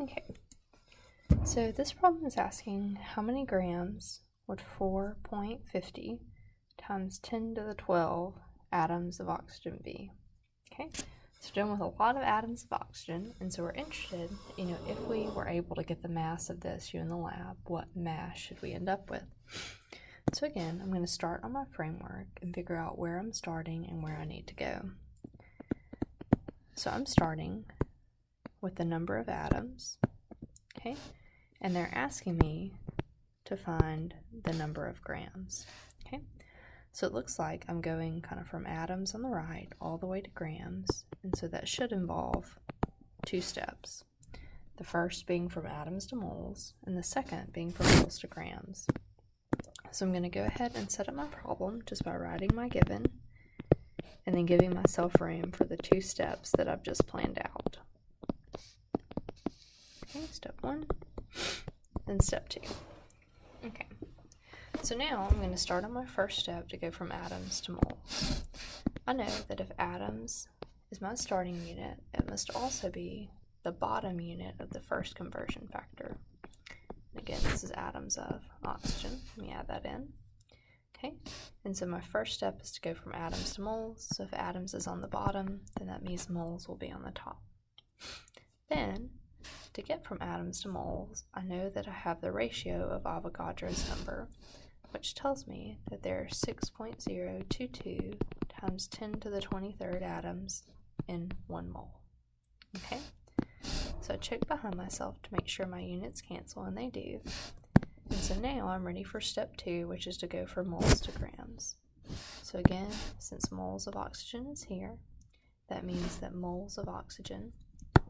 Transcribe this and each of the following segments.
Okay, so this problem is asking how many grams would 4.50 times 10 to the 12 atoms of oxygen be? Okay, so done with a lot of atoms of oxygen, and so we're interested, if we were able to get the mass of this in the lab, what mass should we end up with? So again, I'm going to start on my framework and figure out where I'm starting and where I need to go. So I'm starting with the number of atoms, okay, and they're asking me to find the number of grams, okay. So it looks like I'm going kind of from atoms on the right all the way to grams, and so that should involve two steps. The first being from atoms to moles, and the second being from moles to grams. So I'm going to go ahead and set up my problem just by writing my given, and then giving myself room for the two steps that I've just planned out. Okay, step 1, then step 2. Okay, so now I'm going to start on my first step to go from atoms to moles. I know that if atoms is my starting unit, it must also be the bottom unit of the first conversion factor. Again, this is atoms of oxygen. Let me add that in. Okay, and so my first step is to go from atoms to moles. So if atoms is on the bottom, then that means moles will be on the top. Then, to get from atoms to moles, I know that I have the ratio of Avogadro's number, which tells me that there are 6.022 times 10 to the 23rd atoms in 1 mole. Okay? So I check behind myself to make sure my units cancel, and they do. And so now I'm ready for step 2, which is to go from moles to grams. So again, since moles of oxygen is here, that means that moles of oxygen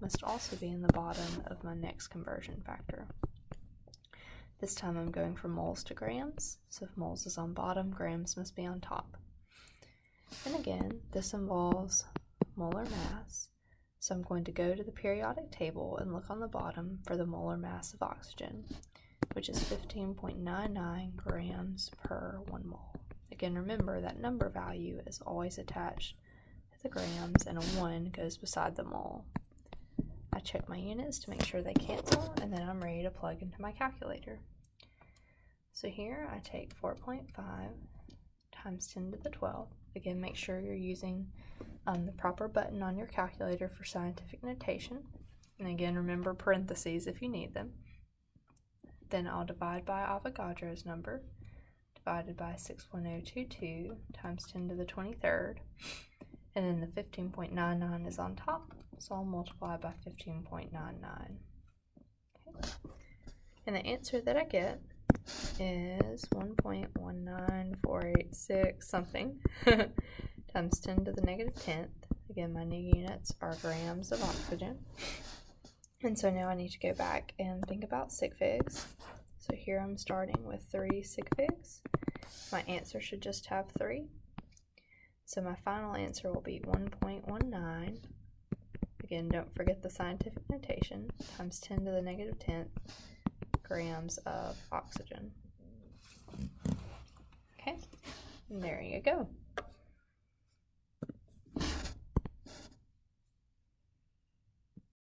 must also be in the bottom of my next conversion factor. This time I'm going from moles to grams, so if moles is on bottom, grams must be on top. And again, this involves molar mass. So I'm going to go to the periodic table and look on the bottom for the molar mass of oxygen, which is 15.99 grams per 1 mole. Again, remember that number value is always attached to the grams, and a 1 goes beside the mole. I check my units to make sure they cancel, and then I'm ready to plug into my calculator. So here I take 4.5 times 10 to the 12. Again, make sure you're using the proper button on your calculator for scientific notation. And again, remember parentheses if you need them. Then I'll divide by Avogadro's number, divided by 6.022 times 10 to the 23rd. And then the 15.99 is on top, so I'll multiply by 15.99. Okay. And the answer that I get is 1.19486 something times 10 to the negative 10th. Again, my new units are grams of oxygen. And so now I need to go back and think about sig figs. So here I'm starting with 3 sig figs. My answer should just have 3. So my final answer will be 1.19. Again, don't forget the scientific notation, times 10 to the negative 10th grams of oxygen. Okay, and there you go.